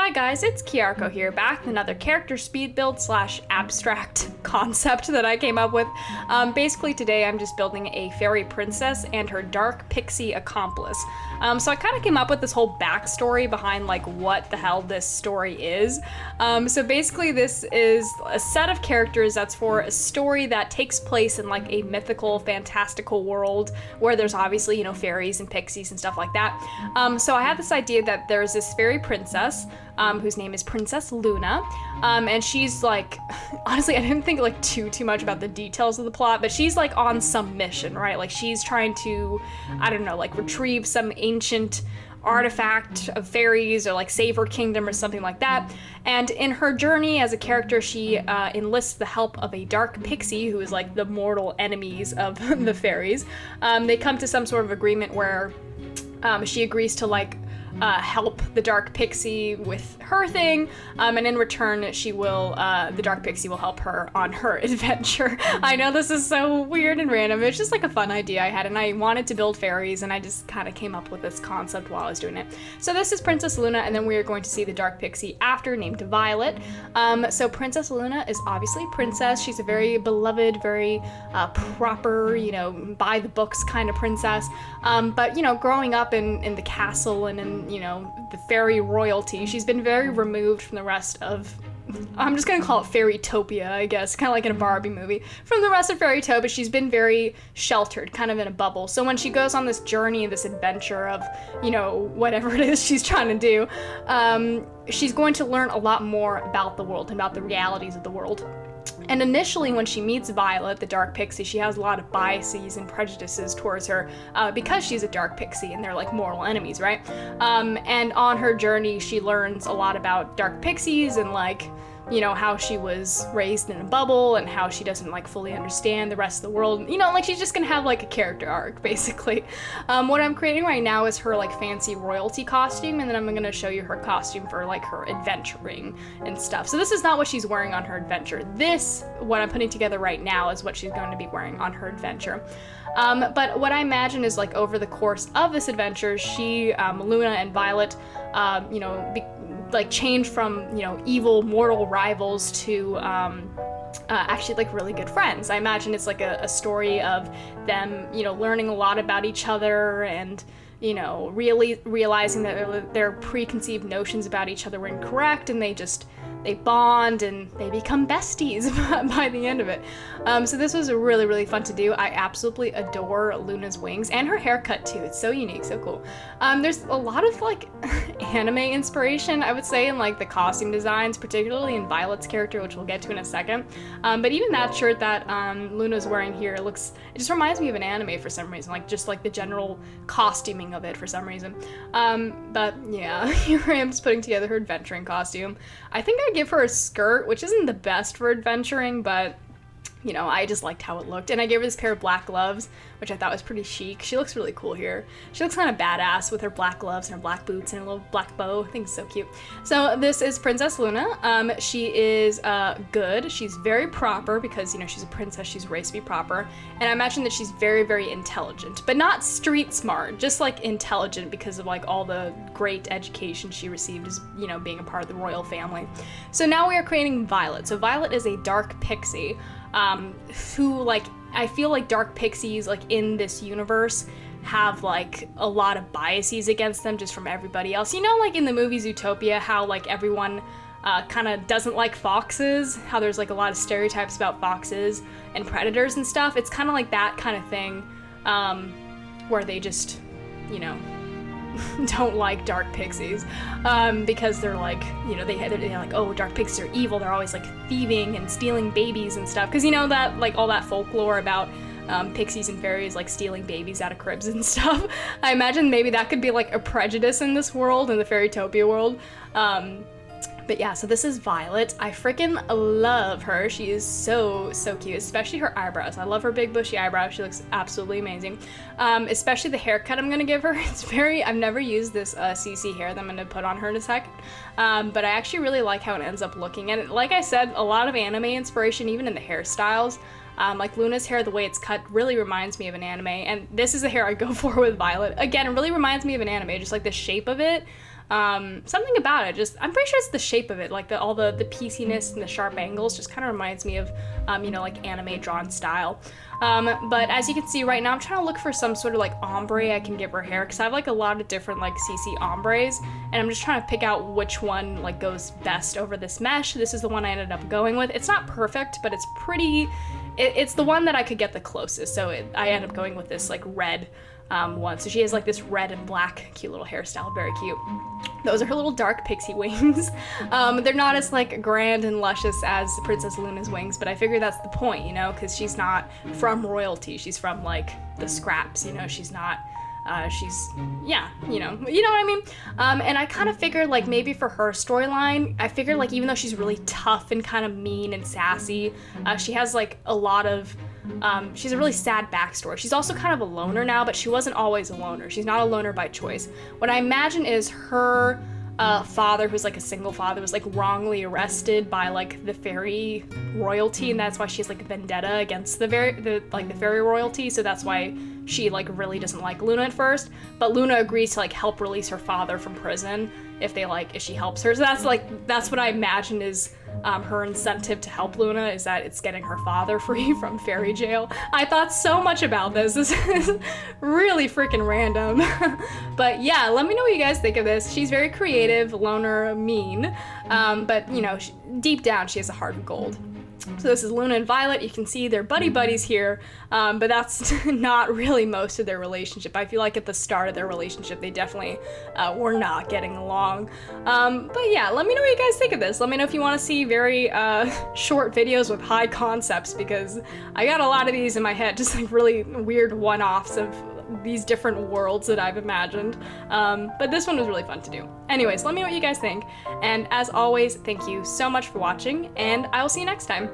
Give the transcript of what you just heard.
Hi guys, it's Kiarko here, back with another character speed build slash abstract concept that I came up with. Basically today I'm just building a fairy princess and her dark pixie accomplice. So I kind of came up with this whole backstory behind like what the hell this story is. So basically this is a set of characters that's for a story that takes place in like a mythical, fantastical world where there's obviously, fairies and pixies and stuff like that. So I had this idea that there's this fairy princess whose name is Princess Luna, and she's like, honestly, I didn't think like too much about the details of the plot, but she's like on some mission, right? Like she's trying to, I don't know, like retrieve some ancient artifact of fairies or like save her kingdom or something like that. And in her journey as a character, she enlists the help of a dark pixie who is like the mortal enemies of the fairies. They come to some sort of agreement where she agrees to like help the dark pixie with her thing, and in return the dark pixie will help her on her adventure. I know this is so weird and random, it's just like a fun idea I had, and I wanted to build fairies, and I just kind of came up with this concept while I was doing it. So this is Princess Luna, and then we are going to see the dark pixie after, named Violet. So Princess Luna is obviously a princess. She's a very beloved, very proper, by the books kind of princess, but growing up in the castle and in the fairy royalty, she's been very removed from the rest of, I'm just gonna call it Fairytopia, I guess, kind of like in a Barbie movie. From the rest of Fairytopia, she's been very sheltered, kind of in a bubble. So when she goes on this journey, this adventure of, whatever it is she's trying to do, she's going to learn a lot more about the world, about the realities of the world. And initially, when she meets Violet, the dark pixie, she has a lot of biases and prejudices towards her because she's a dark pixie and they're like mortal enemies, right? And on her journey, she learns a lot about dark pixies and like, how she was raised in a bubble and how she doesn't like fully understand the rest of the world. Like she's just gonna have like a character arc, basically. What I'm creating right now is her like fancy royalty costume, and then I'm gonna show you her costume for like her adventuring and stuff. So this is not what she's wearing on her adventure. This, what I'm putting together right now, is what she's going to be wearing on her adventure. But what I imagine is like over the course of this adventure, she, Luna and Violet, change from, evil mortal rivals to actually like really good friends. I imagine it's like a story of them, learning a lot about each other and, really realizing that their preconceived notions about each other were incorrect, and they bond and they become besties by the end of it. So this was really, really fun to do. I absolutely adore Luna's wings and her haircut too. It's so unique, so cool. There's a lot of like anime inspiration, I would say, in like the costume designs, particularly in Violet's character, which we'll get to in a second. But even that shirt that Luna's wearing here, it just reminds me of an anime for some reason, like just like the general costuming of it for some reason. But yeah, here I am just putting together her adventuring costume. I think I give her a skirt, which isn't the best for adventuring, but I just liked how it looked. And I gave her this pair of black gloves, which I thought was pretty chic. She looks really cool here. She looks kind of badass with her black gloves and her black boots and her little black bow. I think it's so cute. So this is Princess Luna. She is good. She's very proper because, she's a princess. She's raised to be proper. And I imagine that she's very, very intelligent, but not street smart, just like intelligent because of like all the great education she received as, being a part of the royal family. So now we are creating Violet. So Violet is a dark pixie. Who like, I feel like dark pixies like in this universe have like a lot of biases against them just from everybody else. Like in the movie Zootopia, how like everyone kind of doesn't like foxes, how there's like a lot of stereotypes about foxes and predators and stuff. It's kind of like that kind of thing, where they just, don't like dark pixies, because they're like, they're like, oh, dark pixies are evil. They're always like thieving and stealing babies and stuff. Because that like all that folklore about pixies and fairies like stealing babies out of cribs and stuff. I imagine maybe that could be like a prejudice in this world, in the Fairytopia world. But yeah, so this is Violet. I freaking love her. She is so, so cute, especially her eyebrows. I love her big bushy eyebrows. She looks absolutely amazing. Especially the haircut I'm gonna give her. I've never used this CC hair that I'm gonna put on her in a second. But I actually really like how it ends up looking. And like I said, a lot of anime inspiration, even in the hairstyles. Like Luna's hair, the way it's cut really reminds me of an anime, and this is the hair I go for with Violet. Again, it really reminds me of an anime, just like the shape of it. Something about it, just, I'm pretty sure it's the shape of it, like all the pieciness and the sharp angles just kind of reminds me of, you know, like anime drawn style. But as you can see right now, I'm trying to look for some sort of like ombre I can give her hair, because I have like a lot of different like CC ombres, and I'm just trying to pick out which one like goes best over this mesh. This is the one I ended up going with. It's not perfect, but it's pretty, it's the one that I could get the closest, so I ended up going with this like red one. So she has like this red and black cute little hairstyle, very cute. Those are her little dark pixie wings. They're not as like grand and luscious as Princess Luna's wings, but I figure that's the point, you know, because she's not from royalty, she's from like the scraps, you know, she's not, she's, yeah, you know what I mean? And I kind of figured like maybe for her storyline, I figured like even though she's really tough and kind of mean and sassy, she has like a lot of, she's a really sad backstory. She's also kind of a loner now, but she wasn't always a loner. She's not a loner by choice. What I imagine is her father, who's like a single father, was like wrongly arrested by like the fairy royalty, and that's why she has like a vendetta against the fairy royalty. So that's why she like really doesn't like Luna at first, but Luna agrees to like help release her father from prison if she helps her. So that's what I imagine is her incentive to help Luna, is that it's getting her father free from fairy jail. I thought so much about this. This is really freaking random. But yeah, let me know what you guys think of this. She's very creative, loner, mean, but you know, deep down she has a heart of gold. So this is Luna and Violet. You can see they're buddies here, but that's not really most of their relationship. I feel like at the start of their relationship, they definitely were not getting along. But yeah, let me know what you guys think of this. Let me know if you want to see very short videos with high concepts, because I got a lot of these in my head, just like really weird one-offs of these different worlds that I've imagined. But this one was really fun to do. Anyways, let me know what you guys think. And as always, thank you so much for watching, and I will see you next time.